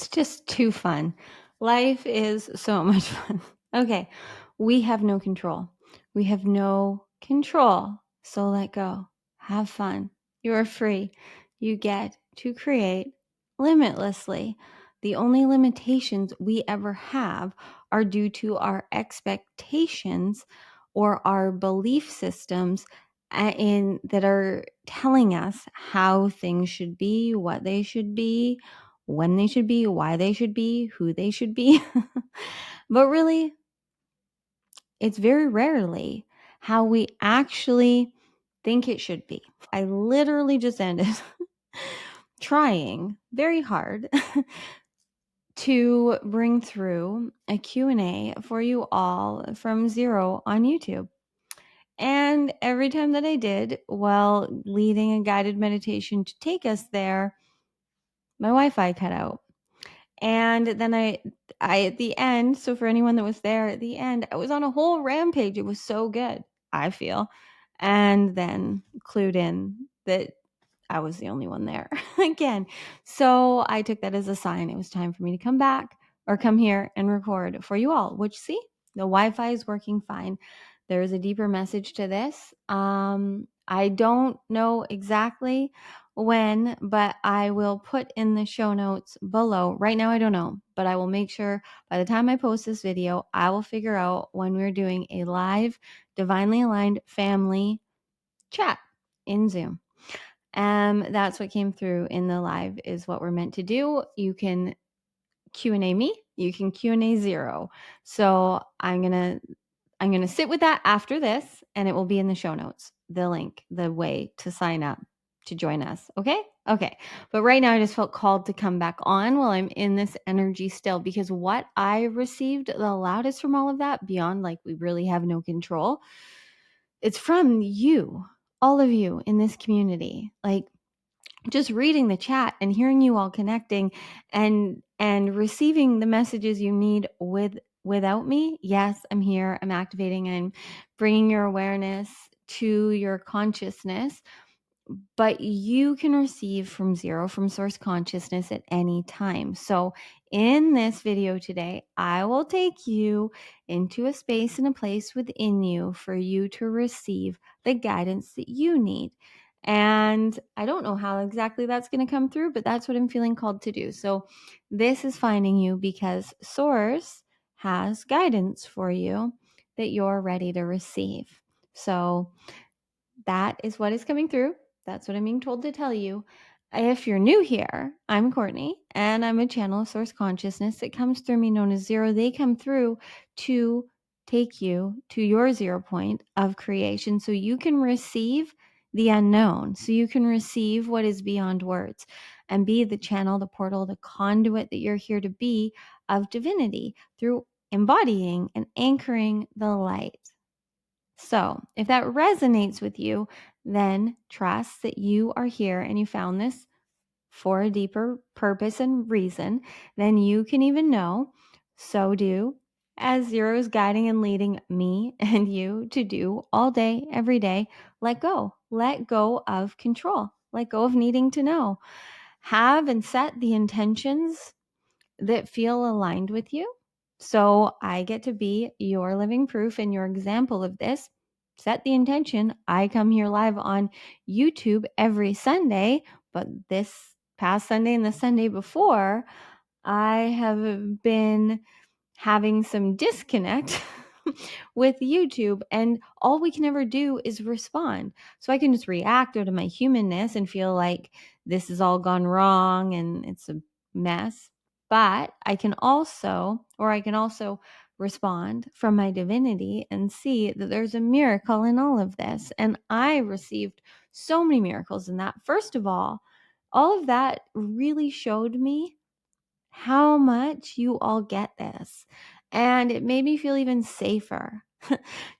It's just too fun. Life is so much fun. Okay, we have no control. We have no control. So let go. Have fun. You are free. You get to create limitlessly. The only limitations we ever have are due to our expectations or our belief systems in that are telling us how things should be, what they should be, when they should be, why they should be, who they should be. But really, it's very rarely how we actually think it should be. I literally just ended trying very hard to bring through a Q&A for you all from zero on YouTube. And every time that I did, while leading a guided meditation to take us there, my Wi-Fi cut out. And then I at the end, so for anyone that was there at the end, I was on a whole rampage. It was so good, I feel. And then clued in that I was the only one there again. So I took that as a sign. It was time for me to come back or come here and record for you all, which see, the Wi-Fi is working fine. There is a deeper message to this. I don't know exactly when, but I will put in the show notes below. Right now, I don't know, but I will make sure by the time I post this video, I will figure out when we're doing a live Divinely Aligned family chat in Zoom. That's what came through in the live is what we're meant to do. You can Q&A me, you can Q&A zero. So I'm going to sit with that after this, and it will be in the show notes, the link, the way to sign up to join us. Okay. But right now I just felt called to come back on while I'm in this energy still, because what I received the loudest from all of that, beyond like we really have no control, it's from you, all of you in this community. Like, just reading the chat and hearing you all connecting and receiving the messages you need without me. Yes, I'm here, I'm activating and bringing your awareness to your consciousness, but you can receive from zero, from source consciousness at any time. So in this video today, I will take you into a space and a place within you for you to receive the guidance that you need. And I don't know how exactly that's going to come through, but that's what I'm feeling called to do. So this is finding you because source has guidance for you that you're ready to receive. So that is what is coming through. That's what I'm being told to tell you. If you're new here, I'm Courtney, and I'm a channel of source consciousness that comes through me known as zero. They come through to take you to your 0 point of creation so you can receive the unknown, so you can receive what is beyond words and be the channel, the portal, the conduit that you're here to be of divinity through embodying and anchoring the light. So if that resonates with you, then trust that you are here and you found this for a deeper purpose and reason. Then you can even know, so do, as zero is guiding and leading me and you to do all day, every day. Let go of control, let go of needing to know. Have and set the intentions that feel aligned with you. So I get to be your living proof and your example of this. Set the intention. I come here live on YouTube every Sunday, but this past Sunday and the Sunday before, I have been having some disconnect with YouTube, and all we can ever do is respond. So I can just react out of my humanness and feel like this has all gone wrong and it's a mess. But I can also respond from my divinity and see that there's a miracle in all of this. And I received so many miracles in that. First of all of that really showed me how much you all get this. And it made me feel even safer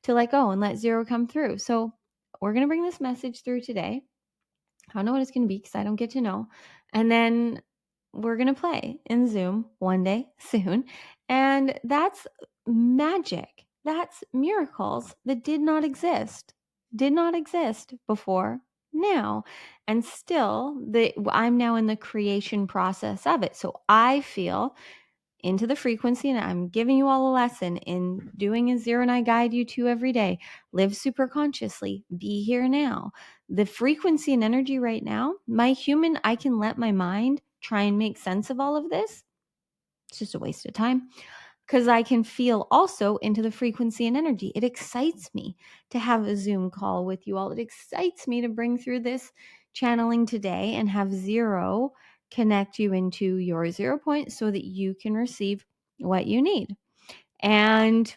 to let go and let zero come through. So we're going to bring this message through today. I don't know what it's going to be because I don't get to know. And then we're going to play in Zoom one day soon. And that's magic. That's miracles that did not exist before now. And still, I'm now in the creation process of it. So I feel into the frequency, and I'm giving you all a lesson in doing a zero, and I guide you to every day. Live super consciously, be here now. The frequency and energy right now, I can let my mind try and make sense of all of this. It's just a waste of time, because I can feel also into the frequency and energy. It excites me to have a Zoom call with you all. It excites me to bring through this channeling today and have zero connect you into your 0 point so that you can receive what you need. And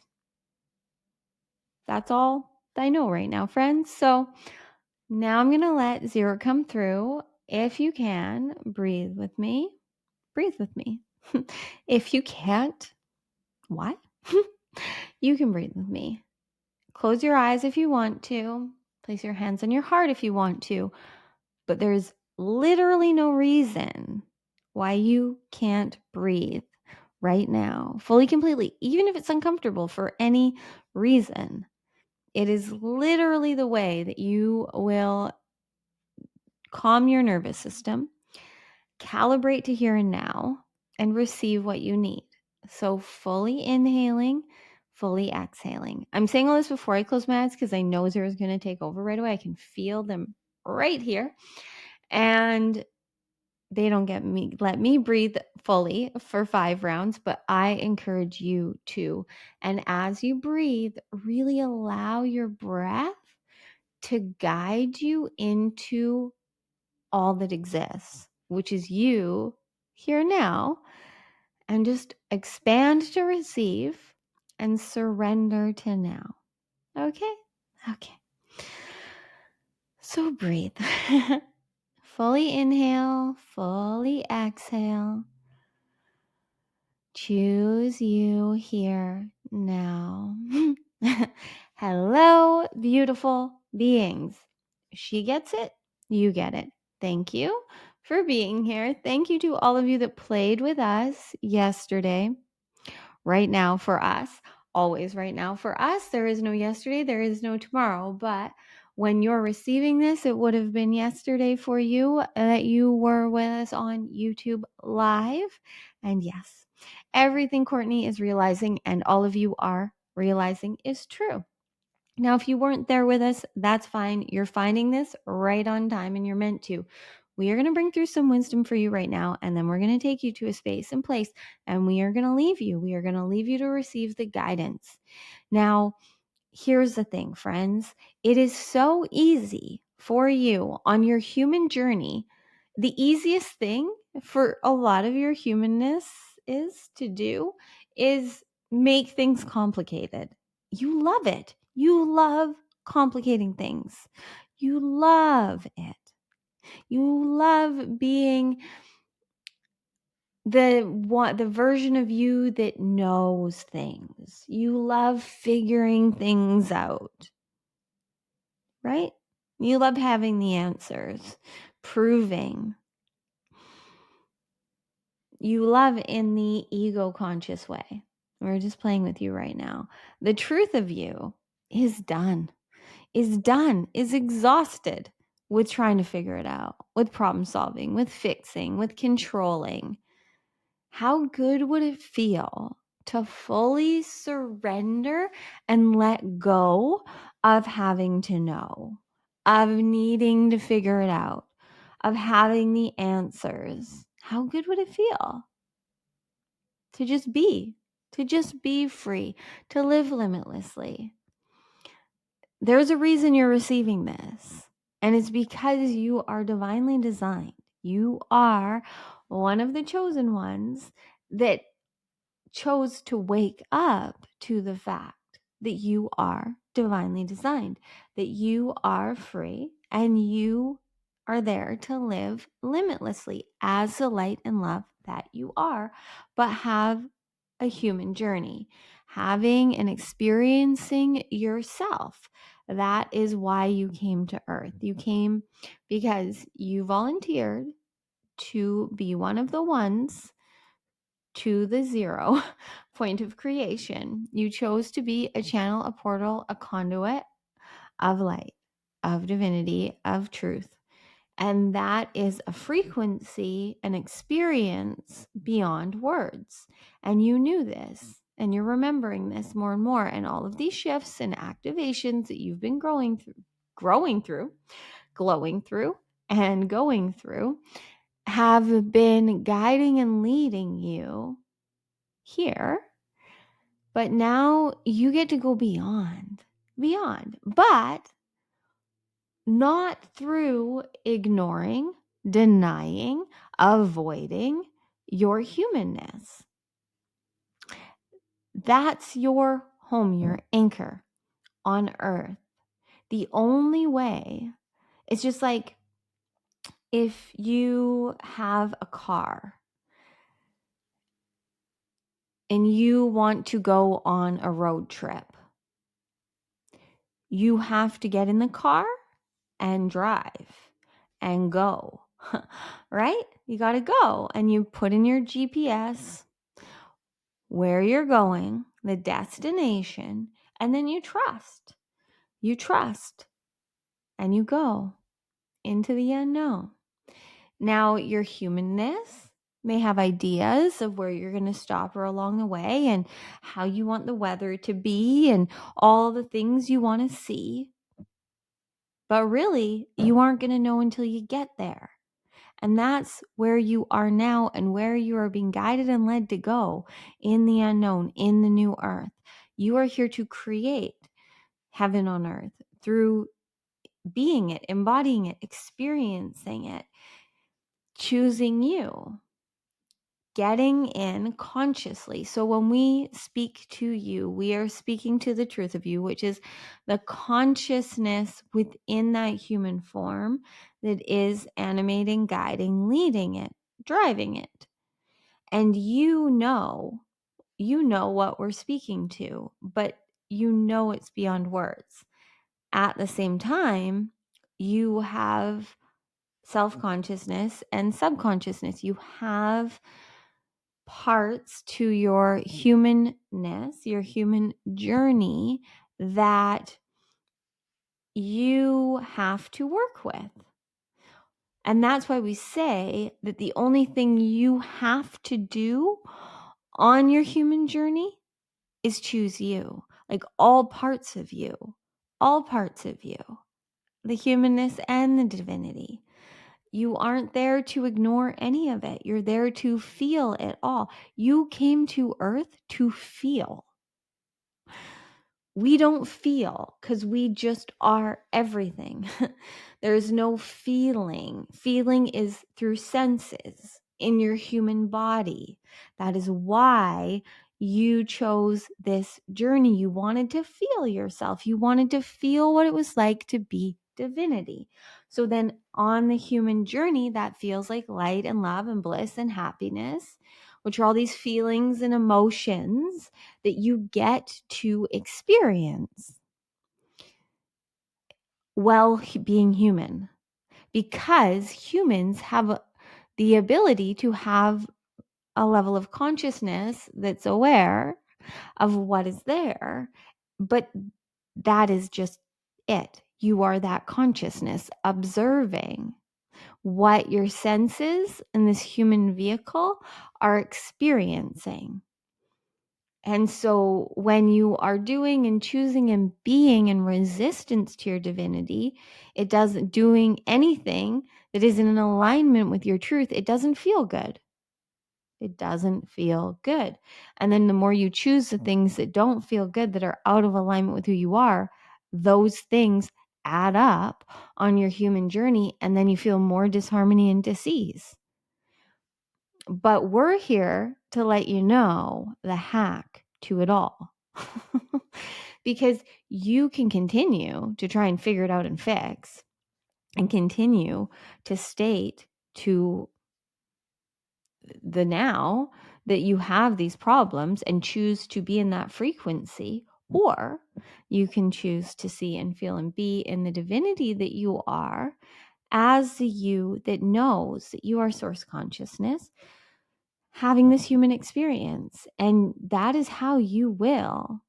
that's all I know right now, friends. So now I'm going to let zero come through. If you can, breathe with me. Breathe with me. If you can't, why? You can breathe with me. Close your eyes if you want to. Place your hands on your heart if you want to. But there's literally no reason why you can't breathe right now, fully, completely, even if it's uncomfortable for any reason. It is literally the way that you will calm your nervous system, calibrate to here and now, and receive what you need. So fully inhaling, fully exhaling. I'm saying all this before I close my eyes because I know Zero is going to take over right away. I can feel them right here. And they don't let me breathe fully for 5 rounds, but I encourage you to. And as you breathe, really allow your breath to guide you into all that exists, which is you here now, and just expand to receive and surrender to now. Okay? Okay. So breathe. Fully inhale, fully exhale. Choose you here now. Hello, beautiful beings. She gets it. You get it. Thank you for being here. Thank you to all of you that played with us yesterday. Right now for us, always right now for us. There is no yesterday, there is no tomorrow. But when you're receiving this, it would have been yesterday for you that you were with us on YouTube Live. And yes, everything Courtney is realizing and all of you are realizing is true. Now, if you weren't there with us, that's fine. You're finding this right on time and you're meant to. We are going to bring through some wisdom for you right now, and then we're going to take you to a space and place, and we are going to leave you. We are going to leave you to receive the guidance. Now, here's the thing, friends. It is so easy for you on your human journey. The easiest thing for a lot of your humanness is to do is make things complicated. You love it. You love complicating things. You love it. You love being the version of you that knows things. You love figuring things out. Right? You love having the answers, proving. You love in the ego conscious way. We're just playing with you right now. The truth of you is done, is exhausted with trying to figure it out, with problem solving, with fixing, with controlling. How good would it feel to fully surrender and let go of having to know, of needing to figure it out, of having the answers? How good would it feel to just be free, to live limitlessly? There's a reason you're receiving this, and it's because you are divinely designed. You are one of the chosen ones that chose to wake up to the fact that you are divinely designed, that you are free, and you are there to live limitlessly as the light and love that you are, but have a human journey, having and experiencing yourself. That is why you came to Earth. You came because you volunteered to be one of the ones to the zero point of creation. You chose to be a channel, a portal, a conduit of light, of divinity, of truth. And that is a frequency, an experience beyond words. And you knew this, and you're remembering this more and more. And all of these shifts and activations that you've been glowing through, and going through have been guiding and leading you here. But now you get to go beyond, but not through ignoring, denying, avoiding your humanness. That's your home, your anchor on earth. The only way, it's just like if you have a car and you want to go on a road trip, you have to get in the car and drive and go, right? You got to go and you put in your GPS where you're going, the destination, and then you trust. You trust and you go into the unknown. Now, your humanness may have ideas of where you're going to stop her along the way and how you want the weather to be and all the things you want to see. But really, you aren't going to know until you get there. And that's where you are now and where you are being guided and led to go in the unknown, in the new earth. You are here to create heaven on earth through being it, embodying it, experiencing it, choosing you, getting in consciously. So when we speak to you, we are speaking to the truth of you, which is the consciousness within that human form that is animating, guiding, leading it, driving it. And you know what we're speaking to, but you know it's beyond words. At the same time, you have self-consciousness and subconsciousness. You have parts to your humanness, your human journey that you have to work with. And that's why we say that the only thing you have to do on your human journey is choose you. Like all parts of you, the humanness and the divinity. You aren't there to ignore any of it. You're there to feel it all. You came to earth to feel. We don't feel because we just are everything. There's no feeling. Feeling is through senses in your human body. That is why you chose this journey. You wanted to feel yourself. You wanted to feel what it was like to be divinity. So then on the human journey, that feels like light and love and bliss and happiness, which are all these feelings and emotions that you get to experience while being human, because humans have the ability to have a level of consciousness that's aware of what is there, but that is just it. You are that consciousness observing what your senses in this human vehicle are experiencing. And so when you are doing and choosing and being in resistance to your divinity, it doesn't doing anything that isn't in alignment with your truth. It doesn't feel good. It doesn't feel good. And then the more you choose the things that don't feel good, that are out of alignment with who you are, those things add up on your human journey. And then you feel more disharmony and disease. But we're here to let you know the hack to it all. Because you can continue to try and figure it out and fix and continue to state to the now that you have these problems and choose to be in that frequency, or you can choose to see and feel and be in the divinity that you are as the you that knows that you are source consciousness, having this human experience. And that is how you will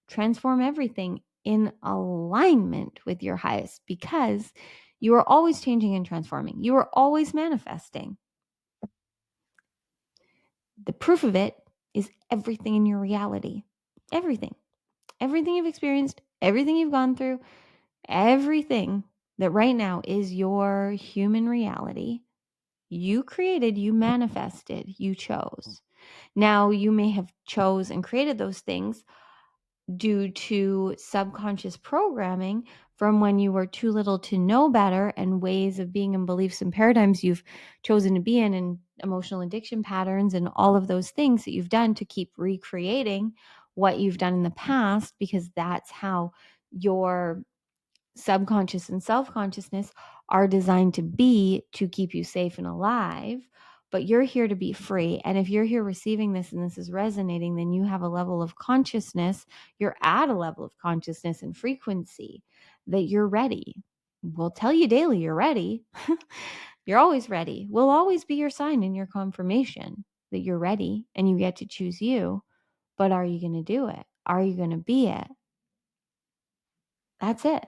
transform everything in alignment with your highest, because you are always changing and transforming. You are always manifesting. The proof of it is everything in your reality. Everything. Everything you've experienced, everything you've gone through, everything that right now is your human reality. You created, you manifested, you chose. Now, you may have chose and created those things due to subconscious programming from when you were too little to know better, and ways of being and beliefs and paradigms you've chosen to be in, and emotional addiction patterns and all of those things that you've done to keep recreating what you've done in the past, because that's how your subconscious and self-consciousness are designed to be, to keep you safe and alive. But you're here to be free. And if you're here receiving this and this is resonating, then you have a level of consciousness. You're at a level of consciousness and frequency that you're ready. We'll tell you daily you're ready. You're always ready. We'll always be your sign and your confirmation that you're ready and you get to choose you. But are you going to do it? Are you going to be it? That's it.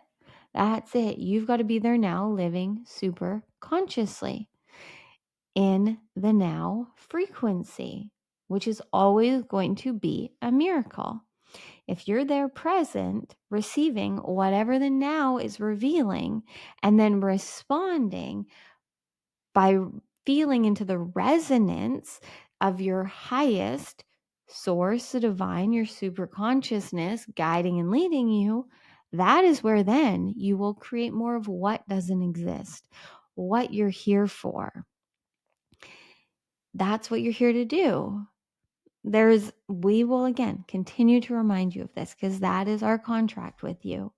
That's it. You've got to be there now, living super consciously in the now frequency, which is always going to be a miracle. If you're there present, receiving whatever the now is revealing, and then responding by feeling into the resonance of your highest source, the divine, your super consciousness guiding and leading you, that is where then you will create more of what doesn't exist, what you're here for. That's what you're here to do. We will again continue to remind you of this, because that is our contract with you.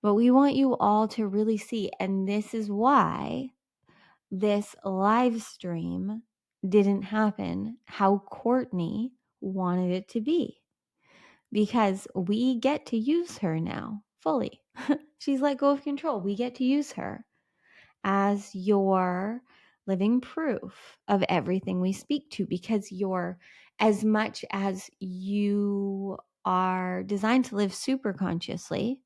But we want you all to really see, and this is why this live stream didn't happen how Courtney wanted it to be, because we get to use her now fully. She's let go of control. We get to use her as your living proof of everything we speak to, because you're, as much as you are designed to live super consciously,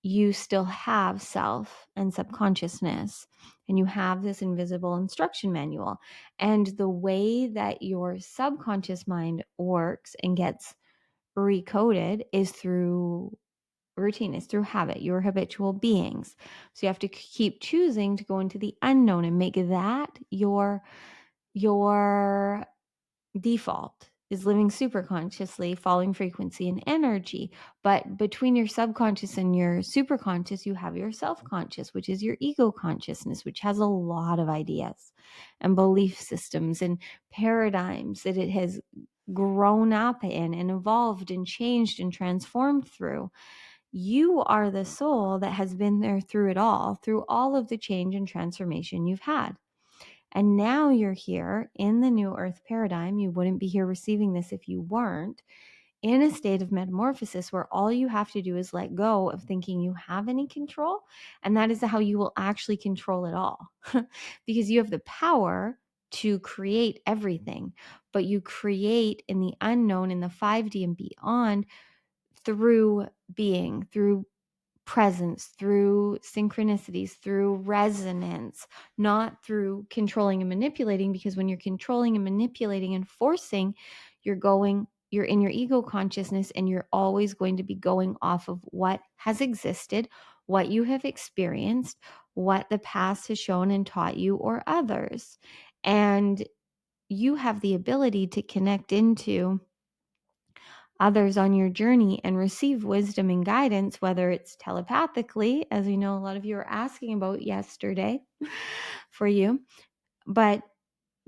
you still have self and subconsciousness, and you have this invisible instruction manual. And the way that your subconscious mind works and gets recoded is through routine, is through habit. You're habitual beings. So you have to keep choosing to go into the unknown and make that your default, is living super consciously, following frequency and energy. But between your subconscious and your super conscious, you have your self-conscious, which is your ego consciousness, which has a lot of ideas and belief systems and paradigms that it has grown up in and evolved and changed and transformed through. You are the soul that has been there through it all, through all of the change and transformation you've had. And now you're here in the new earth paradigm. You wouldn't be here receiving this if you weren't in a state of metamorphosis, where all you have to do is let go of thinking you have any control. And that is how you will actually control it all, because you have the power to create everything, but you create in the unknown, in the 5D and beyond, through being, through presence, through synchronicities, through resonance, not through controlling and manipulating. Because when you're controlling and manipulating and forcing, you're in your ego consciousness, and you're always going to be going off of what has existed, what you have experienced, what the past has shown and taught you or others. And you have the ability to connect into others on your journey and receive wisdom and guidance, whether it's telepathically, as we know a lot of you were asking about yesterday for you. But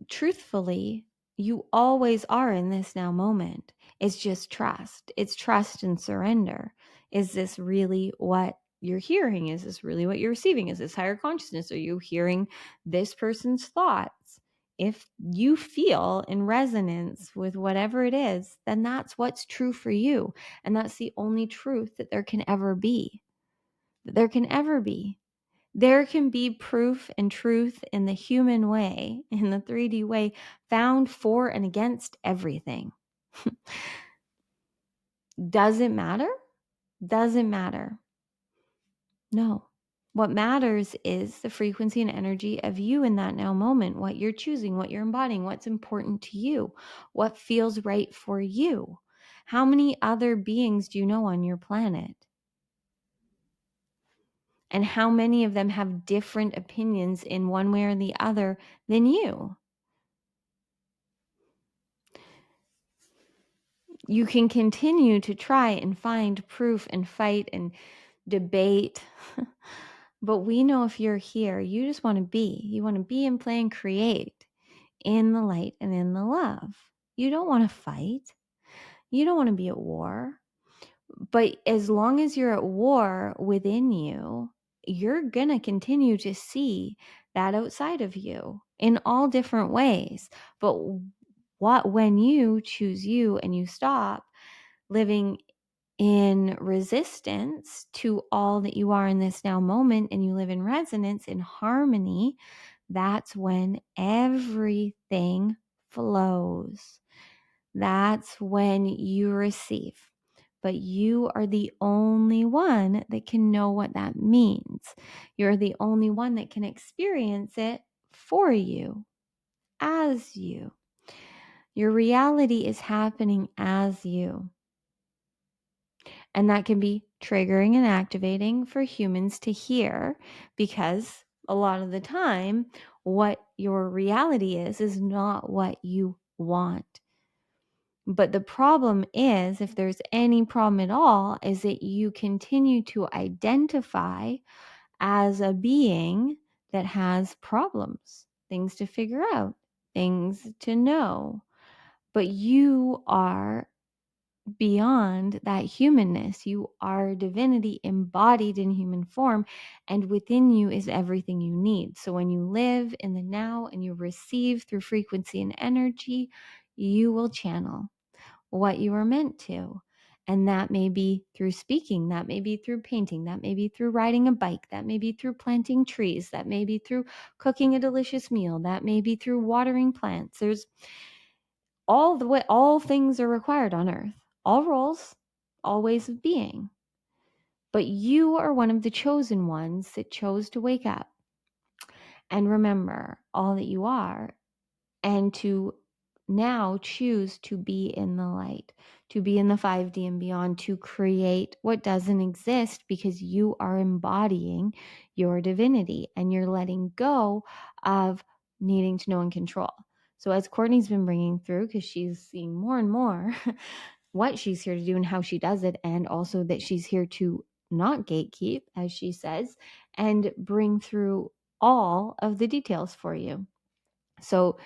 truthfully, you always are in this now moment. It's just trust. It's trust and surrender. Is this really what you're hearing? Is this really what you're receiving? Is this higher consciousness? Are you hearing this person's thoughts? If you feel in resonance with whatever it is, then that's what's true for you. And that's the only truth that there can ever be. That there can ever be. There can be proof and truth in the human way, in the 3D way, found for and against everything. Does it matter? Doesn't matter. No. What matters is the frequency and energy of you in that now moment, what you're choosing, what you're embodying, what's important to you, what feels right for you. How many other beings do you know on your planet? And how many of them have different opinions in one way or the other than you? You can continue to try and find proof and fight and debate. But we know if you're here, you just want to be. You want to be and play and create in the light and in the love. You don't want to fight. You don't want to be at war. But as long as you're at war within you, you're going to continue to see that outside of you in all different ways. But when you choose you and you stop living in resistance to all that you are in this now moment and you live in resonance, in harmony, that's when everything flows. That's when you receive. But you are the only one that can know what that means. You're the only one that can experience it for you, as you. Your reality is happening as you. And that can be triggering and activating for humans to hear, because a lot of the time, what your reality is not what you want. But the problem is, if there's any problem at all, is that you continue to identify as a being that has problems, things to figure out, things to know. But you are beyond that humanness. You are divinity embodied in human form, and within you is everything you need. So when you live in the now and you receive through frequency and energy, you will channel what you are meant to. And that may be through speaking, that may be through painting, that may be through riding a bike, that may be through planting trees, that may be through cooking a delicious meal, that may be through watering plants. There's all things are required on earth, all roles, all ways of being. But you are one of the chosen ones that chose to wake up and remember all that you are, and to now choose to be in the light, to be in the 5D and beyond, to create what doesn't exist, because you are embodying your divinity and you're letting go of needing to know and control. So as Courtney's been bringing through, because she's seeing more and more what she's here to do and how she does it, and also that she's here to not gatekeep, as she says, and bring through all of the details for you. So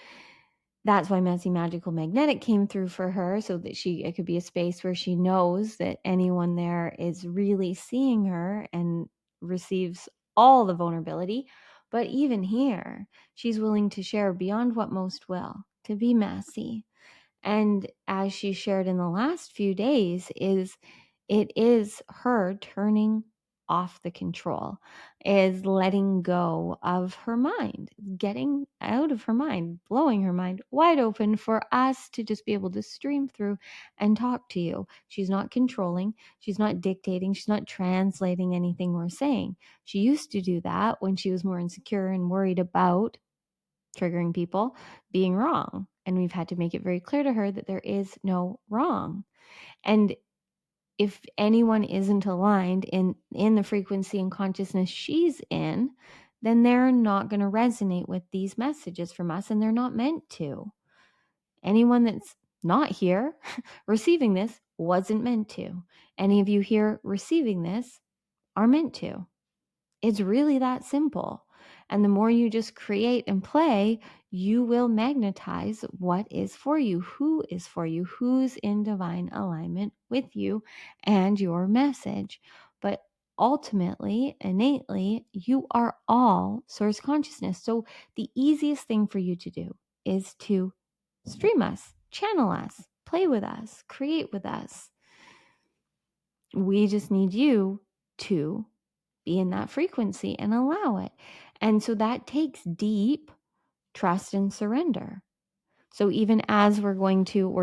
that's why Messy Magical Magnetic came through for her, so that it could be a space where she knows that anyone there is really seeing her and receives all the vulnerability. But even here, she's willing to share beyond what most will, to be messy. And as she shared in the last few days, it is her turning off the control, is letting go of her mind, getting out of her mind, blowing her mind wide open for us to just be able to stream through and talk to you. She's not controlling, she's not dictating, she's not translating anything we're saying. She used to do that when she was more insecure and worried about triggering people being wrong. And we've had to make it very clear to her that there is no wrong. And if anyone isn't aligned in the frequency and consciousness she's in, then they're not going to resonate with these messages from us, and they're not meant to. Anyone that's not here receiving this wasn't meant to. Any of you here receiving this are meant to. It's really that simple. And the more you just create and play, you will magnetize what is for you, who is for you, who's in divine alignment with you and your message. But ultimately, innately, you are all source consciousness. So the easiest thing for you to do is to stream us, channel us, play with us, create with us. We just need you to be in that frequency and allow it. And so that takes deep trust and surrender. So even as we're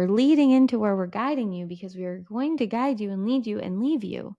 leading into where we're guiding you, because we are going to guide you and lead you and leave you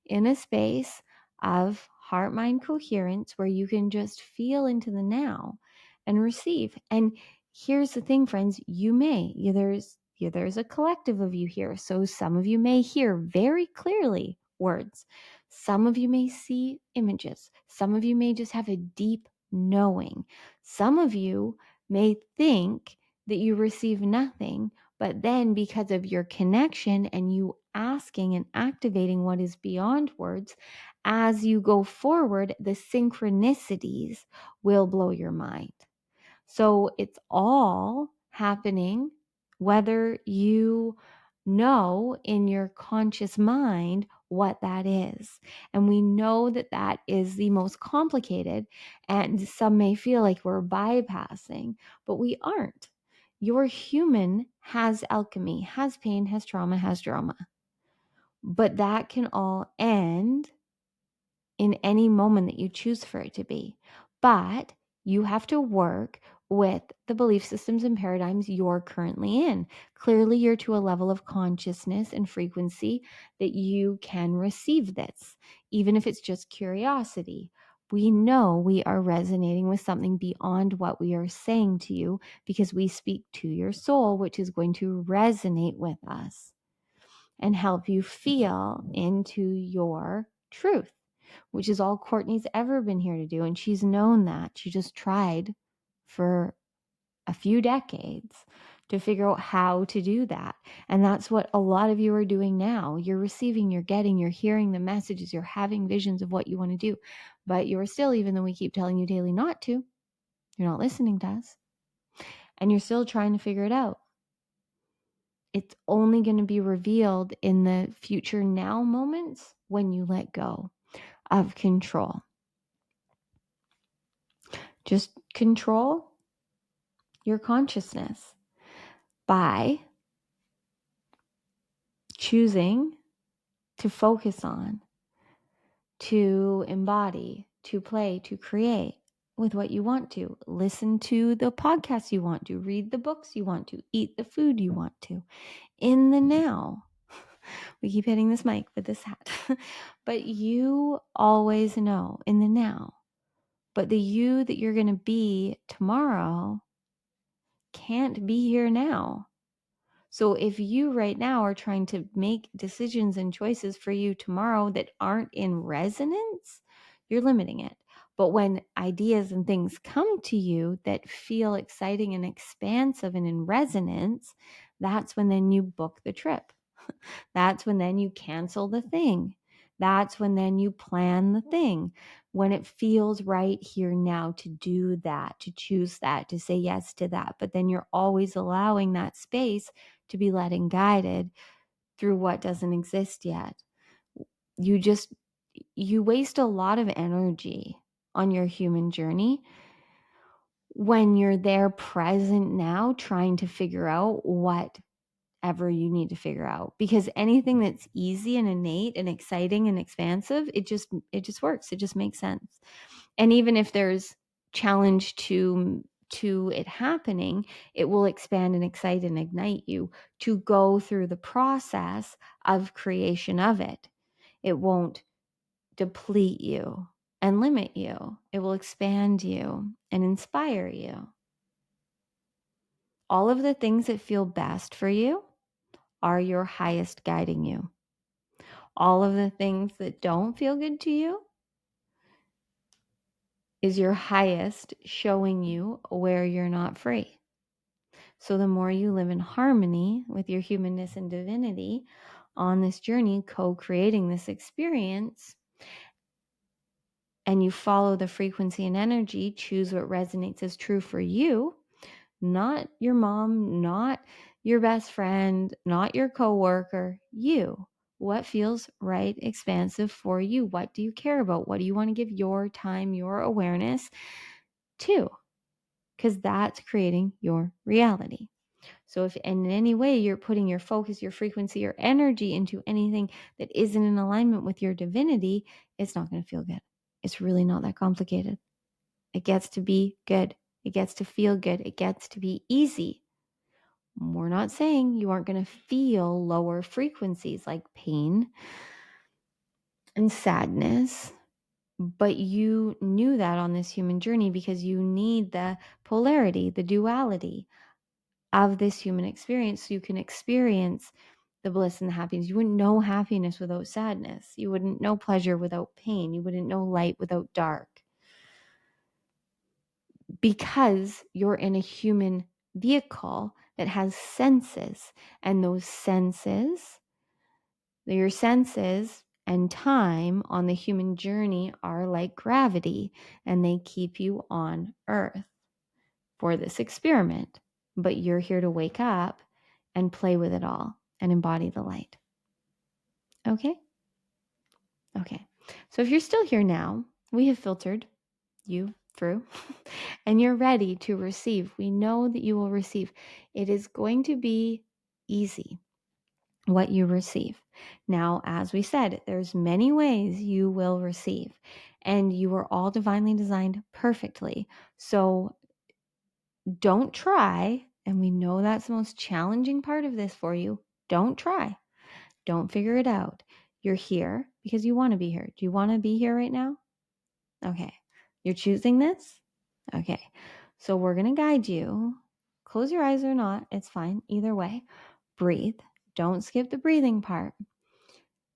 in a space of heart-mind coherence where you can just feel into the now and receive. And here's the thing, friends, there's a collective of you here. So some of you may hear very clearly words. Some of you may see images. Some of you may just have a deep knowing. Some of you may think that you receive nothing, but then because of your connection and you asking and activating what is beyond words, as you go forward, the synchronicities will blow your mind. So it's all happening whether you know in your conscious mind what that is. And we know that that is the most complicated, and some may feel like we're bypassing, but we aren't. Your human has alchemy, has pain, has trauma, has drama. But that can all end in any moment that you choose for it to be. But you have to work with the belief systems and paradigms you're currently in. Clearly, you're to a level of consciousness and frequency that you can receive this, even if it's just curiosity. We know we are resonating with something beyond what we are saying to you because we speak to your soul, which is going to resonate with us and help you feel into your truth, which is all Courtney's ever been here to do. And she's known that. She just tried for a few decades to figure out how to do that. And that's what a lot of you are doing now. You're receiving, you're getting, you're hearing the messages, you're having visions of what you want to do. But you're still, even though we keep telling you daily not to, you're not listening to us. And you're still trying to figure it out. It's only going to be revealed in the future now moments when you let go of control. Just control your consciousness by choosing to focus on, to embody, to play, to create with what you want to. Listen to the podcasts you want to, read the books you want to, eat the food you want to. In the now. We keep hitting this mic with this hat. But you always know in the now. But the you that you're going to be tomorrow can't be here now. So if you right now are trying to make decisions and choices for you tomorrow that aren't in resonance, you're limiting it. But when ideas and things come to you that feel exciting and expansive and in resonance, that's when then you book the trip. That's when then you cancel the thing. That's when then you plan the thing. When it feels right here now to do that, to choose that, to say yes to that. But then you're always allowing that space to be led and guided through what doesn't exist yet. You waste a lot of energy on your human journey when you're there present now trying to figure out whatever you need to figure out, because anything that's easy and innate and exciting and expansive, it just works. It just makes sense. And even if there's challenge to it happening, it will expand and excite and ignite you to go through the process of creation of it. It won't deplete you and limit you. It will expand you and inspire you. All of the things that feel best for you are your highest guiding you. All of the things that don't feel good to you is your highest showing you where you're not free. So the more you live in harmony with your humanness and divinity on this journey, co-creating this experience, and you follow the frequency and energy, choose what resonates as true for you, not your mom, not your best friend, not your coworker, you. What feels right, expansive for you? What do you care about? What do you want to give your time, your awareness to? Because that's creating your reality. So if in any way you're putting your focus, your frequency, your energy into anything that isn't in alignment with your divinity, it's not going to feel good. It's really not that complicated. It gets to be good. It gets to feel good. It gets to be easy. We're not saying you aren't going to feel lower frequencies like pain and sadness, but you knew that on this human journey because you need the polarity, the duality of this human experience so you can experience the bliss and the happiness. You wouldn't know happiness without sadness. You wouldn't know pleasure without pain. You wouldn't know light without dark. Because you're in a human vehicle that has senses, and those senses, your senses and time on the human journey are like gravity, and they keep you on earth for this experiment. But you're here to wake up and play with it all and embody the light. Okay? Okay. So if you're still here now, we have filtered you through and you're ready to receive. We know that you will receive. It is going to be easy what you receive. Now, as we said, there's many ways you will receive, and you are all divinely designed perfectly. So don't try, and we know that's the most challenging part of this for you. Don't try. Don't figure it out. You're here because you want to be here. Do you want to be here right now? Okay. You're choosing this? Okay. So we're going to guide you. Close your eyes or not. It's fine. Either way. Breathe. Don't skip the breathing part.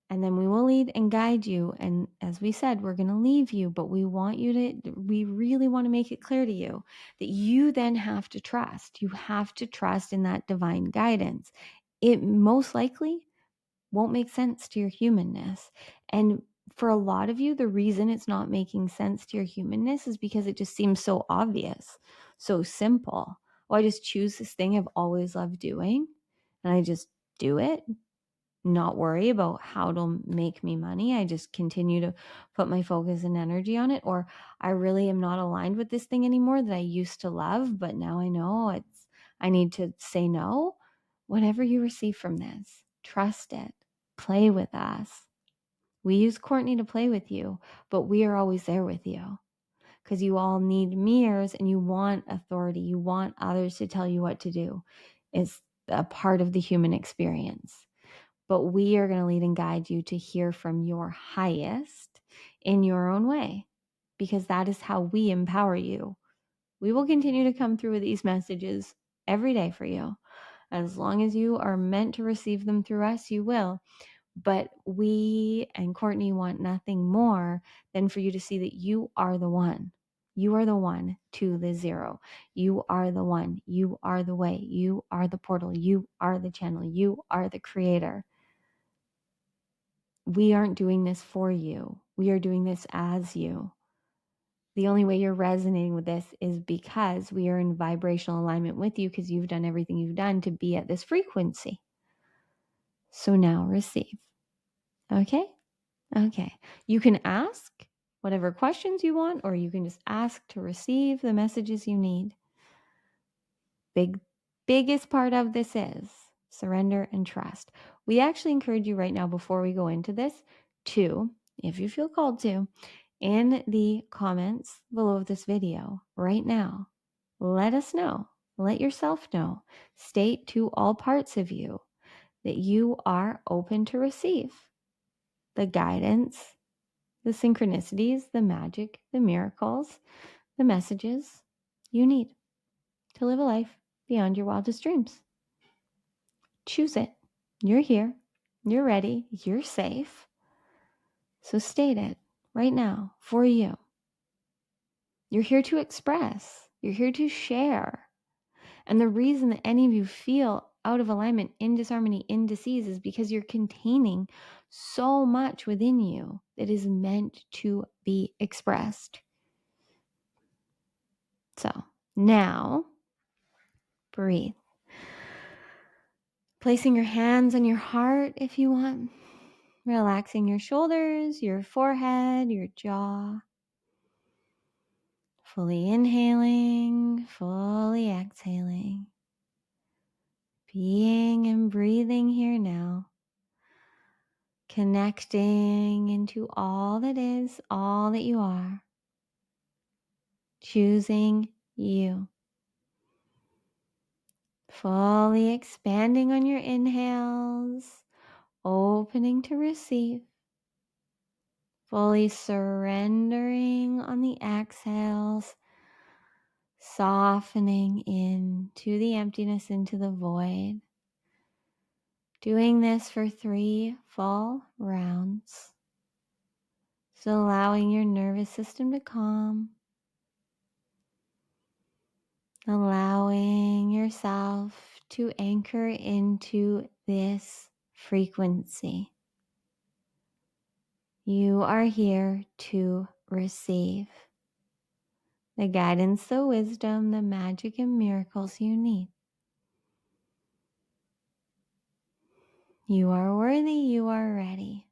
And then we will lead and guide you. And as we said, we're going to leave you, but we really want to make it clear to you that you then have to trust. You have to trust in that divine guidance. It most likely won't make sense to your humanness. And for a lot of you, the reason it's not making sense to your humanness is because it just seems so obvious, so simple. Oh, I just choose this thing I've always loved doing and I just do it, not worry about how it'll make me money. I just continue to put my focus and energy on it. Or I really am not aligned with this thing anymore that I used to love, but now I know I need to say no. Whatever you receive from this, trust it. Play with us. We use Courtney to play with you, but we are always there with you because you all need mirrors and you want authority. You want others to tell you what to do. It's a part of the human experience. But we are going to lead and guide you to hear from your highest in your own way because that is how we empower you. We will continue to come through with these messages every day for you. As long as you are meant to receive them through us, you will. But we and Courtney want nothing more than for you to see that you are the one. You are the one to the zero. You are the one. You are the way. You are the portal. You are the channel. You are the creator. We aren't doing this for you. We are doing this as you. The only way you're resonating with this is because we are in vibrational alignment with you because you've done everything you've done to be at this frequency. So now receive. Okay? Okay. You can ask whatever questions you want, or you can just ask to receive the messages you need. Biggest part of this is surrender and trust. We actually encourage you right now, before we go into this, to, if you feel called to, in the comments below this video right now, let us know, let yourself know, state to all parts of you that you are open to receive the guidance, the synchronicities, the magic, the miracles, the messages you need to live a life beyond your wildest dreams. Choose it. You're here. You're ready. You're safe. So state it right now for you. You're here to express. You're here to share. And the reason that any of you feel out of alignment, in disharmony, in disease is because you're containing so much within you that is meant to be expressed. So now, breathe. Placing your hands on your heart if you want. Relaxing your shoulders, your forehead, your jaw. Fully inhaling, fully exhaling. Being and breathing here now. Connecting into all that is, all that you are. Choosing you. fully expanding on your inhales, opening to receive, fully surrendering on the exhales, softening into the emptiness, into the void. Doing this for 3 full rounds. So allowing your nervous system to calm, allowing yourself to anchor into this frequency. You are here to receive the guidance, the wisdom, the magic, and miracles you need. You are worthy, you are ready.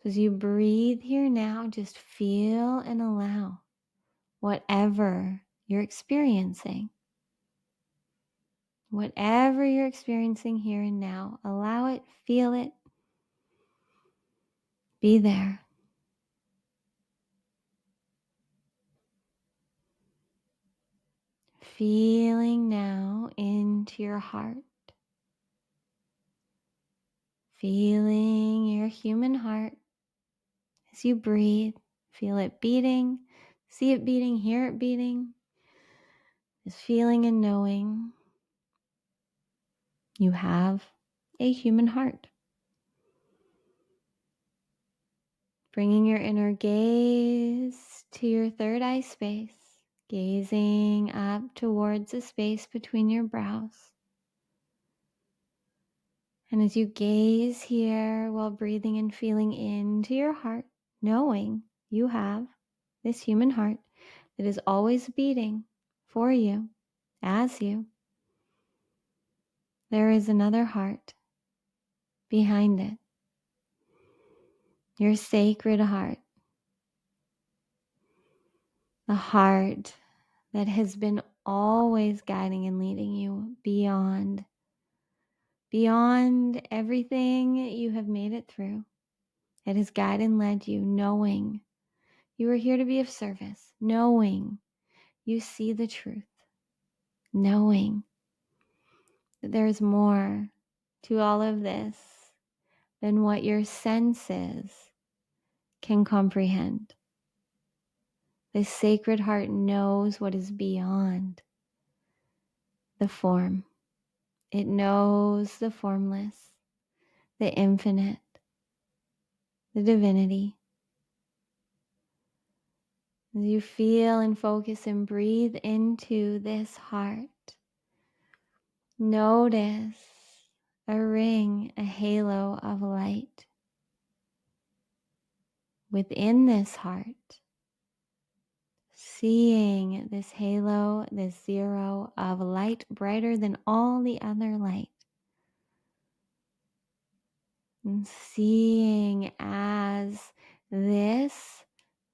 So as you breathe here now, just feel and allow whatever you're experiencing. Whatever you're experiencing here and now, allow it, feel it, be there. Feeling now into your heart. Feeling your human heart as you breathe. Feel it beating, see it beating, hear it beating. Just feeling and knowing you have a human heart. Bringing your inner gaze to your third eye space, gazing up towards the space between your brows. And as you gaze here while breathing and feeling into your heart, knowing you have this human heart that is always beating for you, as you, there is another heart behind it. Your sacred heart. The heart that has been always guiding and leading you beyond everything you have made it through. It has guided and led you, knowing you are here to be of service, knowing you see the truth, knowing that there is more to all of this than what your senses can comprehend. This sacred heart knows what is beyond the form. It knows the formless, the infinite, the divinity. As you feel and focus and breathe into this heart, notice a ring, a halo of light within this heart. Seeing this halo, this zero of light brighter than all the other light. And seeing as this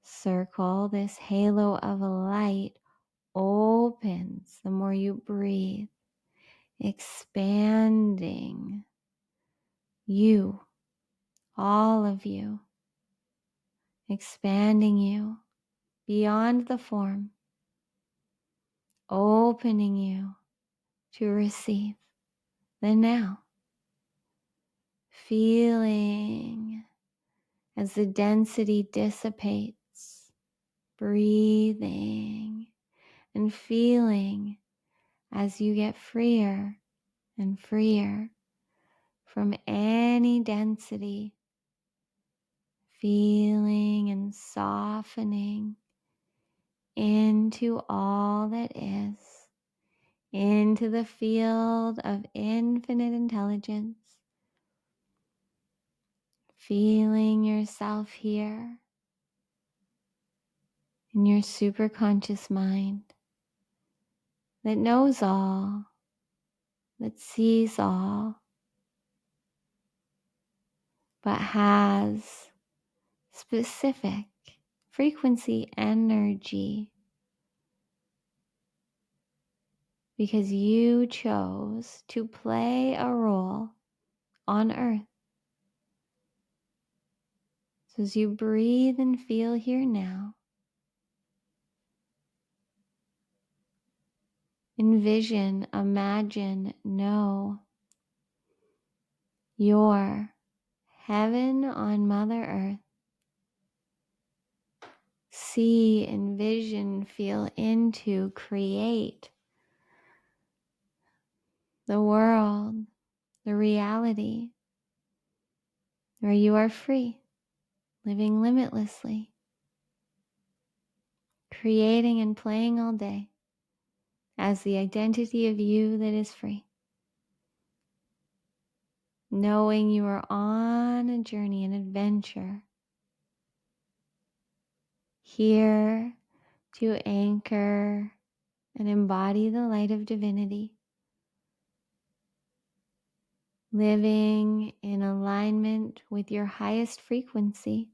circle, this halo of light opens the more you breathe, expanding you, all of you, expanding you beyond the form, opening you to receive the now. Feeling as the density dissipates, breathing and feeling as you get freer and freer from any density, feeling and softening into all that is, into the field of infinite intelligence, feeling yourself here in your superconscious mind that knows all, that sees all, but has specific frequency energy because you chose to play a role on earth. So as you breathe and feel here now, envision, imagine, know your heaven on Mother Earth. See, envision, feel into, create the world, the reality where you are free, living limitlessly, creating and playing all day as the identity of you that is free. Knowing you are on a journey, an adventure, here to anchor and embody the light of divinity, living in alignment with your highest frequency,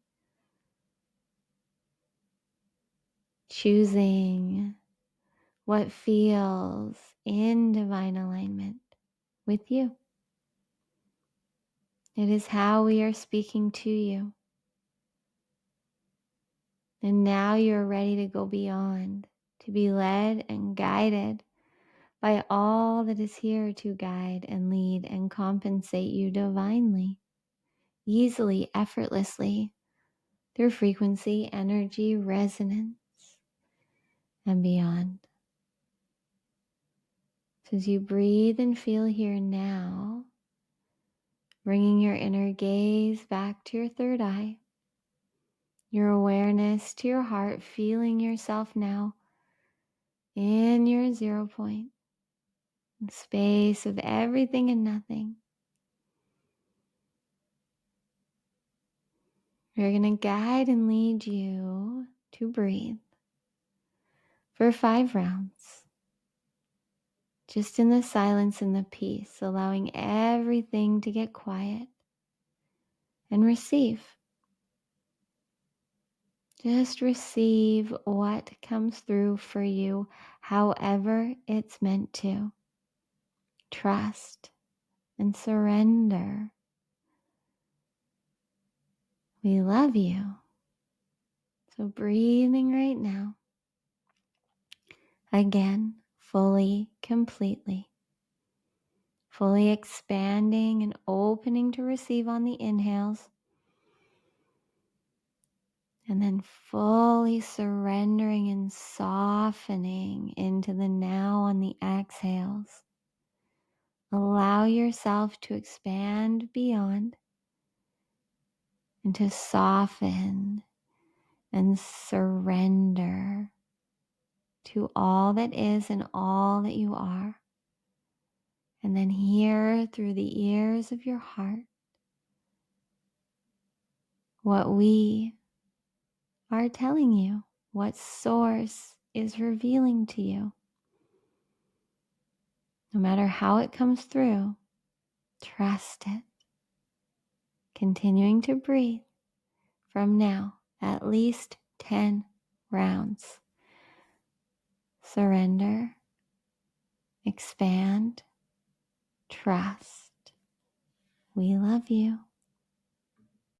choosing what feels in divine alignment with you. It is how we are speaking to you. And now you're ready to go beyond, to be led and guided by all that is here to guide and lead and compensate you divinely, easily, effortlessly, through frequency, energy, resonance, and beyond. So as you breathe and feel here now, bringing your inner gaze back to your third eye, your awareness to your heart, feeling yourself now in your 0 point, space of everything and nothing. We're going to guide and lead you to breathe for 5 rounds. Just in the silence and the peace, allowing everything to get quiet and receive. Just receive what comes through for you, however it's meant to. Trust and surrender. We love you. So breathing right now. Again, fully, completely. Fully expanding and opening to receive on the inhales. And then fully surrendering and softening into the now on the exhales. Allow yourself to expand beyond and to soften and surrender to all that is and all that you are. And then hear through the ears of your heart what we are telling you, what Source is revealing to you. No matter how it comes through, trust it. Continuing to breathe from now, at least 10 rounds. Surrender, expand, trust. We love you.